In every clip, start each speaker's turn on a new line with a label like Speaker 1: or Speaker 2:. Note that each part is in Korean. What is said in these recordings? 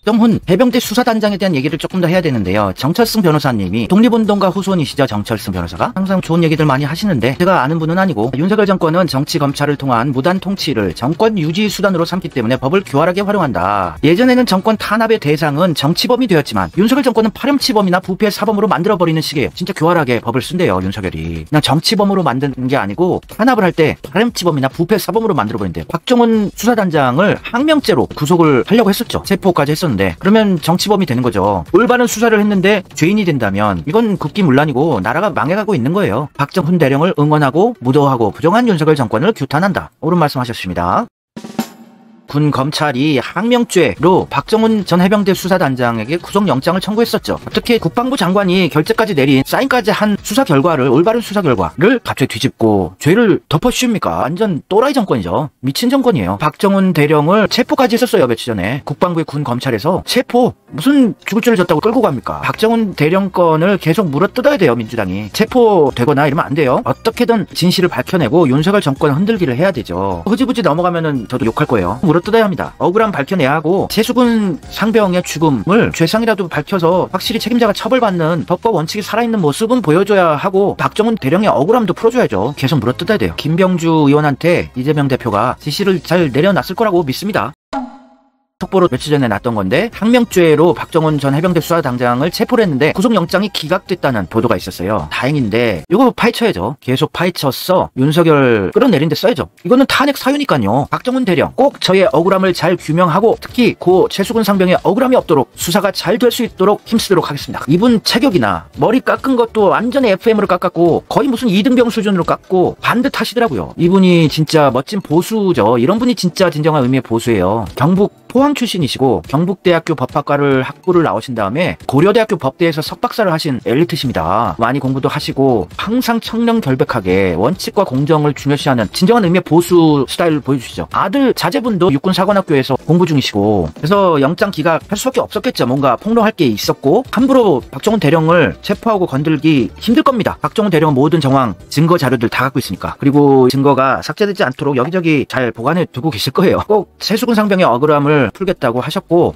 Speaker 1: 박정훈 해병대 수사단장에 대한 얘기를 조금 더 해야 되는데요. 정철승 변호사님이 독립운동가 후손이시죠. 정철승 변호사가 항상 좋은 얘기들 많이 하시는데 제가 아는 분은 아니고 윤석열 정권은 정치 검찰을 통한 무단 통치를 정권 유지 수단으로 삼기 때문에 법을 교활하게 활용한다. 예전에는 정권 탄압의 대상은 정치범이 되었지만 윤석열 정권은 파렴치범이나 부패 사범으로 만들어버리는 식이에요. 진짜 교활하게 법을 쓴대요. 윤석열이 그냥 정치범으로 만드는 게 아니고 탄압을 할 때 파렴치범이나 부패 사범으로 만들어버린대요. 박정훈 수사단장을 항명죄로 구속을 하려고 했었죠. 체포까지 했었는데 그러면 정치범이 되는 거죠. 올바른 수사를 했는데 죄인이 된다면 이건 국기문란이고 나라가 망해가고 있는 거예요. 박정훈 대령을 응원하고 무도하고 부정한 윤석열 정권을 규탄한다. 옳은 말씀하셨습니다. 군 검찰이 항명죄로 박정훈 전 해병대 수사단장에게 구속영장을 청구했었죠. 어떻게 국방부 장관이 결재까지 내린 사인까지 한 수사 결과를 올바른 수사 결과를 갑자기 뒤집고 죄를 덮어씌웁니까? 완전 또라이 정권이죠. 미친 정권이에요. 박정훈 대령을 체포까지 했었어요. 며칠 전에 국방부의 군 검찰에서 체포 무슨 죽을 죄를 졌다고 끌고 갑니까? 박정훈 대령 건을 계속 물어뜯어야 돼요. 민주당이 체포되거나 이러면 안 돼요. 어떻게든 진실을 밝혀내고 윤석열 정권을 흔들기를 해야 되죠. 흐지부지 넘어가면은 저도 욕할 거예요. 물어뜯어야 합니다. 억울함 밝혀내야 하고 최수근 상병의 죽음을 죄상이라도 밝혀서 확실히 책임자가 처벌받는 법과 원칙이 살아있는 모습은 보여줘야 하고 박정훈 대령의 억울함도 풀어줘야죠. 계속 물어뜯어야 돼요. 김병주 의원한테 이재명 대표가 지시를 잘 내려놨을 거라고 믿습니다. 속보로 며칠 전에 났던 건데 항명죄로 박정훈 전 해병대 수사단장을 체포를 했는데 구속영장이 기각됐다는 보도가 있었어요. 다행인데 이거 파헤쳐야죠. 계속 파헤쳐서 윤석열 끌어내린 데 써야죠. 이거는 탄핵 사유니까요. 박정훈 대령 꼭 저의 억울함을 잘 규명하고 특히 고 최수근 상병의 억울함이 없도록 수사가 잘 될 수 있도록 힘쓰도록 하겠습니다. 이분 체격이나 머리 깎은 것도 완전히 FM으로 깎았고 거의 무슨 이등병 수준으로 깎고 반듯 하시더라고요. 이분이 진짜 멋진 보수죠. 이런 분이 진짜 진정한 의미의 보수예요. 경북 포항 출신이시고 경북대학교 법학과를 학부를 나오신 다음에 고려대학교 법대에서 석박사를 하신 엘리트십니다. 많이 공부도 하시고 항상 청렴결백하게 원칙과 공정을 중요시하는 진정한 의미의 보수 스타일을 보여주시죠. 아들 자제분도 육군사관학교에서 공부 중이시고 그래서 영장 기각할 수밖에 없었겠죠. 뭔가 폭로할 게 있었고 함부로 박정훈 대령을 체포하고 건들기 힘들 겁니다. 박정훈 대령은 모든 정황 증거 자료들 다 갖고 있으니까. 그리고 증거가 삭제되지 않도록 여기저기 잘 보관해 두고 계실 거예요. 꼭 최수근 상병의 억울함을 풀겠다고 하셨고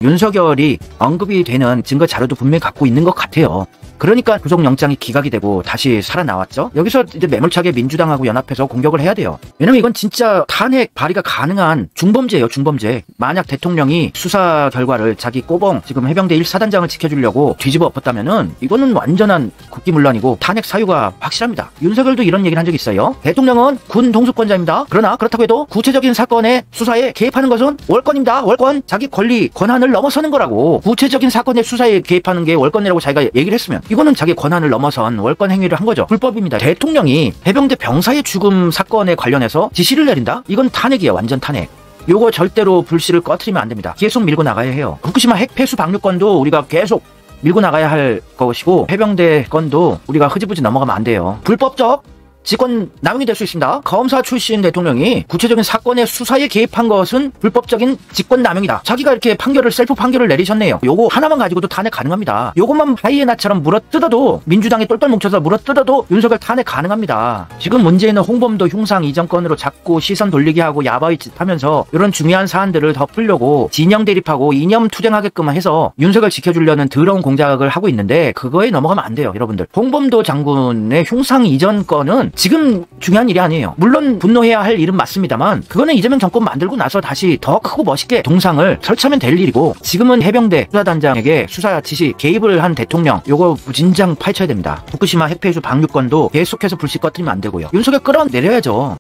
Speaker 1: 윤석열이 언급이 되는 증거 자료도 분명히 갖고 있는 것 같아요. 그러니까 구속영장이 기각이 되고 다시 살아나왔죠. 여기서 이제 매몰차게 민주당하고 연합해서 공격을 해야 돼요. 왜냐면 이건 진짜 탄핵 발의가 가능한 중범죄예요. 중범죄. 만약 대통령이 수사 결과를 자기 꼬봉 지금 해병대 1사단장을 지켜주려고 뒤집어 엎었다면은 이거는 완전한 국기문란이고 탄핵 사유가 확실합니다. 윤석열도 이런 얘기를 한 적이 있어요. 대통령은 군 동수권자입니다. 그러나 그렇다고 해도 구체적인 사건의 수사에 개입하는 것은 월권입니다. 월권. 자기 권리 권한을 넘어서는 거라고. 구체적인 사건의 수사에 개입하는 게 월권이라고 자기가 얘기를 했으면 이거는 자기 권한을 넘어선 월권 행위를 한 거죠. 불법입니다. 대통령이 해병대 병사의 죽음 사건에 관련해서 지시를 내린다? 이건 탄핵이에요. 완전 탄핵. 요거 절대로 불씨를 꺼트리면 안 됩니다. 계속 밀고 나가야 해요. 후쿠시마 핵 폐수 방류건도 우리가 계속 밀고 나가야 할 것이고 해병대 건도 우리가 흐지부지 넘어가면 안 돼요. 불법적 직권 남용이 될 수 있습니다. 검사 출신 대통령이 구체적인 사건의 수사에 개입한 것은 불법적인 직권 남용이다. 자기가 이렇게 판결을 셀프 판결을 내리셨네요. 요거 하나만 가지고도 탄핵 가능합니다. 요것만 하이에나처럼 물어뜯어도 민주당이 똘똘 뭉쳐서 물어뜯어도 윤석열 탄핵 가능합니다. 지금 문제는 홍범도 흉상 이 정권으로 자꾸 시선 돌리게 하고 야바이 짓 하면서 이런 중요한 사안들을 덮으려고 진영 대립하고 이념 투쟁하게끔 해서 윤석열 지켜주려는 더러운 공작을 하고 있는데 그거에 넘어가면 안 돼요. 여러분들 홍범도 장군의 흉상 이전 건은 지금 중요한 일이 아니에요. 물론 분노해야 할 일은 맞습니다만 그거는 이재명 정권 만들고 나서 다시 더 크고 멋있게 동상을 설치하면 될 일이고 지금은 해병대 수사단장에게 수사 지시 개입을 한 대통령 요거 진작 파헤쳐야 됩니다. 후쿠시마 핵폐수 방류건도 계속해서 불씨 꺼뜨리면 안 되고요. 윤석열 끌어내려야죠.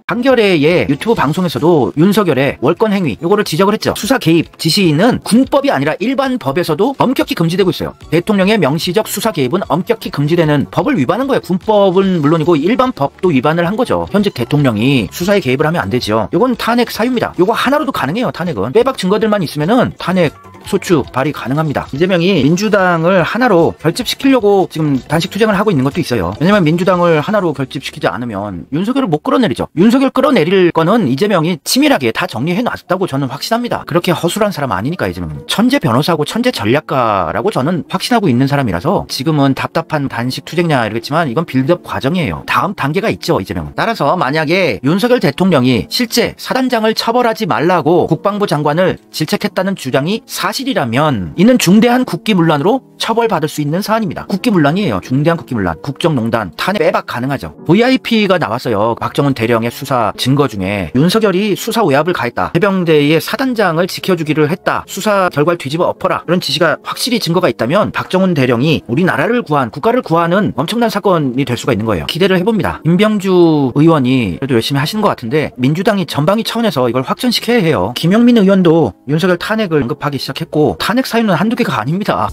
Speaker 1: 한겨레의 유튜브 방송에서도 윤석열의 월권 행위 요거를 지적을 했죠. 수사 개입 지시는 군법이 아니라 일반 법에서도 엄격히 금지되고 있어요. 대통령의 명시적 수사 개입은 엄격히 금지되는 법을 위반한 거예요. 군법은 물론이고 일반 법도 위반을 한 거죠. 현직 대통령이 수사에 개입을 하면 안 되죠. 요건 탄핵 사유입니다. 요거 하나로도 가능해요. 탄핵은 빼박 증거들만 있으면은 탄핵 소추 발의 가능합니다. 이재명이 민주당을 하나로 결집시키려고 지금 단식 투쟁을 하고 있는 것도 있어요. 왜냐면 민주당을 하나로 결집시키지 않으면 윤석열을 못 끌어내리죠. 윤석열 끌어내릴 거는 이재명이 치밀하게 다 정리해놨다고 저는 확신합니다. 그렇게 허술한 사람 아니니까 이재명은. 천재 변호사고 천재 전략가라고 저는 확신하고 있는 사람이라서 지금은 답답한 단식 투쟁냐 이러겠지만 이건 빌드업 과정이에요. 다음 단계가 있죠, 이재명은. 따라서 만약에 윤석열 대통령이 실제 사단장을 처벌하지 말라고 국방부 장관을 질책했다는 주장이 사실이라면 이는 중대한 국기문란으로 처벌받을 수 있는 사안입니다. 국기문란이에요. 중대한 국기문란. 국정농단, 탄핵 빼박 가능하죠. VIP가 나왔어요. 박정훈 대령의 수사 증거 중에 윤석열이 수사 외압을 가했다. 해병대의 사단장을 지켜주기를 했다. 수사 결과를 뒤집어 엎어라. 이런 지시가 확실히 증거가 있다면 박정훈 대령이 우리나라를 구한, 국가를 구하는 엄청난 사건이 될 수가 있는 거예요. 기대를 해봅니다. 임병주 의원이 그래도 열심히 하시는 것 같은데 민주당이 전방위 차원에서 이걸 확전시켜야 해요. 김영민 의원도 윤석열 탄핵을 언급하기 시작했고 탄핵 사유는 한두 개가 아닙니다.